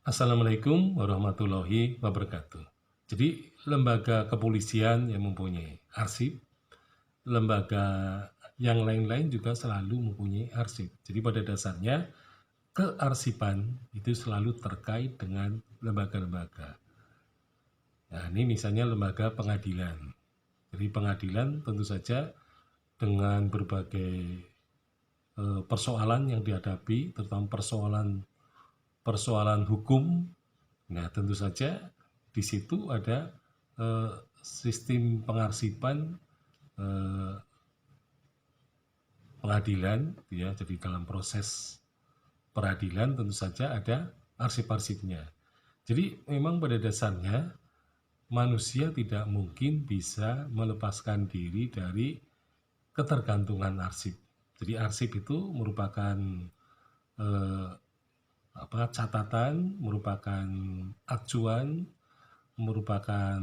Assalamualaikum warahmatullahi wabarakatuh. Jadi, lembaga kepolisian yang mempunyai arsip, lembaga yang lain-lain juga selalu mempunyai arsip. Jadi pada dasarnya, kearsipan itu selalu terkait dengan lembaga-lembaga. Nah, ini misalnya lembaga pengadilan. Jadi pengadilan tentu saja dengan berbagai persoalan yang dihadapi, terutama persoalan hukum. Nah, tentu saja di situ ada sistem pengarsipan pengadilan, ya. Jadi dalam proses peradilan tentu saja ada arsip-arsipnya. Jadi memang pada dasarnya manusia tidak mungkin bisa melepaskan diri dari ketergantungan arsip. Jadi arsip itu merupakan catatan, merupakan acuan, merupakan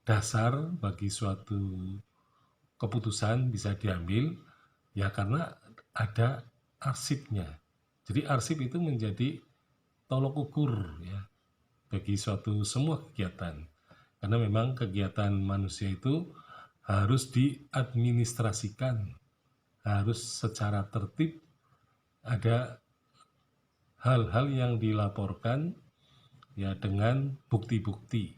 dasar bagi suatu keputusan bisa diambil, ya karena ada arsipnya. Jadi arsip itu menjadi tolok ukur, ya, bagi suatu semua kegiatan. Karena memang kegiatan manusia itu harus diadministrasikan, harus secara tertib, ada hal-hal yang dilaporkan, ya, dengan bukti-bukti.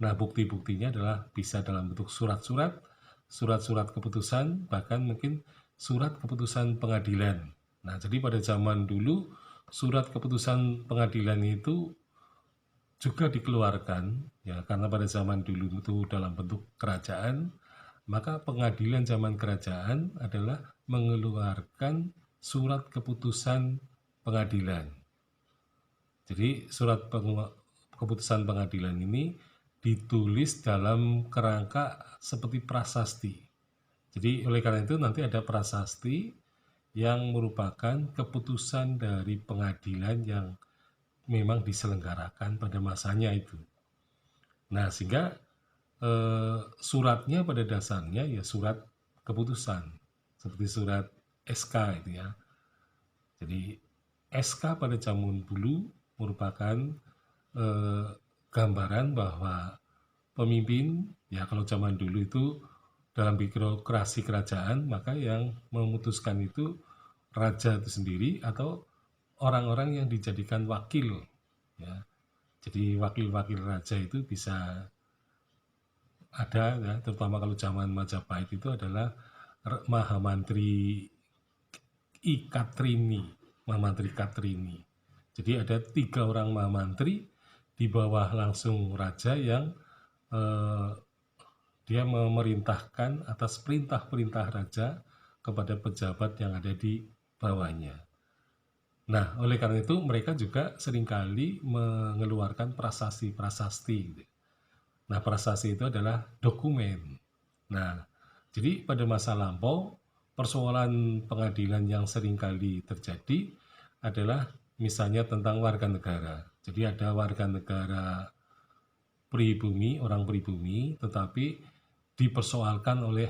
Nah, bukti-buktinya adalah bisa dalam bentuk surat-surat, surat-surat keputusan, bahkan mungkin surat keputusan pengadilan. Nah, jadi pada zaman dulu surat keputusan pengadilan itu juga dikeluarkan, ya, karena pada zaman dulu itu dalam bentuk kerajaan, maka pengadilan zaman kerajaan adalah mengeluarkan surat keputusan pengadilan. Jadi surat keputusan pengadilan ini ditulis dalam kerangka seperti prasasti. Jadi oleh karena itu nanti ada prasasti yang merupakan keputusan dari pengadilan yang memang diselenggarakan pada masanya itu. Nah, sehingga suratnya pada dasarnya ya surat keputusan, seperti surat SK itu, ya. Jadi SK pada zaman dulu merupakan gambaran bahwa pemimpin, ya kalau zaman dulu itu dalam birokrasi kerajaan, maka yang memutuskan itu raja itu sendiri atau orang-orang yang dijadikan wakil, ya. Jadi wakil-wakil raja itu bisa ada, ya, terutama kalau zaman Majapahit itu adalah Mahamantri Ikatrini, Mahamantri Katrini. Jadi ada 3 orang Mahamantri di bawah langsung raja yang dia memerintahkan atas perintah-perintah raja kepada pejabat yang ada di bawahnya. Nah, oleh karena itu mereka juga seringkali mengeluarkan prasasti-prasasti. Nah, prasasti itu adalah dokumen. Nah, jadi pada masa lampau, persoalan pengadilan yang seringkali terjadi adalah misalnya tentang warga negara. Jadi ada warga negara pribumi, orang pribumi, tetapi dipersoalkan oleh,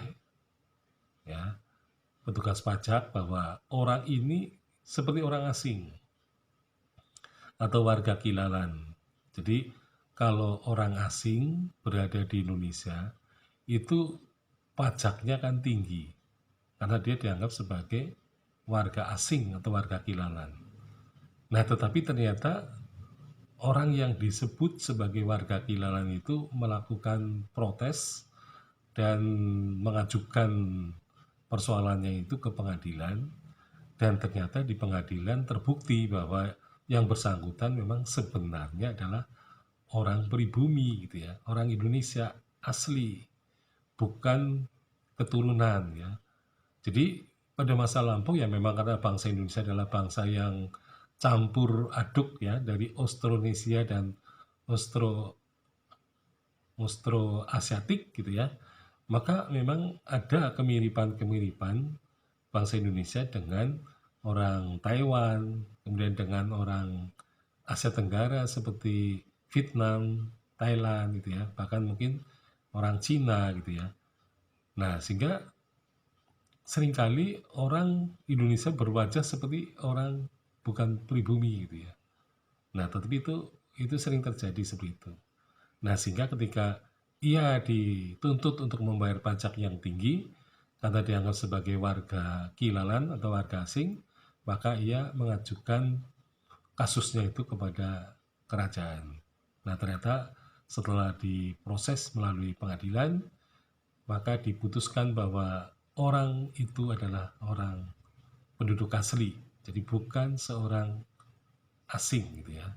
ya, petugas pajak bahwa orang ini seperti orang asing atau warga kilalan. Jadi kalau orang asing berada di Indonesia itu pajaknya kan tinggi karena dia dianggap sebagai warga asing atau warga kilalan. Nah, tetapi ternyata orang yang disebut sebagai warga kilalan itu melakukan protes dan mengajukan persoalannya itu ke pengadilan, dan ternyata di pengadilan terbukti bahwa yang bersangkutan memang sebenarnya adalah orang pribumi, gitu ya, orang Indonesia asli, bukan keturunan, ya. Jadi pada masa lampau ya memang karena bangsa Indonesia adalah bangsa yang campur aduk, ya, dari Austronesia dan Austro Austroasiatik, gitu ya. Maka memang ada kemiripan-kemiripan bangsa Indonesia dengan orang Taiwan, kemudian dengan orang Asia Tenggara seperti Vietnam, Thailand, gitu ya, bahkan mungkin orang Cina, gitu ya. Nah, sehingga seringkali orang Indonesia berwajah seperti orang bukan pribumi, gitu ya. Nah, tetapi itu sering terjadi seperti itu. Nah, sehingga ketika ia dituntut untuk membayar pajak yang tinggi karena dianggap sebagai warga kilalan atau warga asing, maka ia mengajukan kasusnya itu kepada kerajaan. Nah, ternyata setelah diproses melalui pengadilan, maka diputuskan bahwa orang itu adalah orang penduduk asli, jadi bukan seorang asing gitu ya.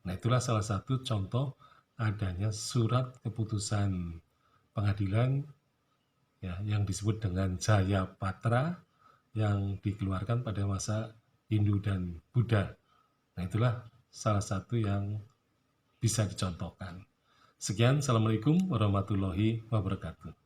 Nah, itulah salah satu contoh adanya surat keputusan pengadilan ya yang disebut dengan Jaya Patra yang dikeluarkan pada masa Hindu dan Buddha. Nah, itulah salah satu yang bisa dicontohkan. Sekian, Assalamualaikum warahmatullahi wabarakatuh.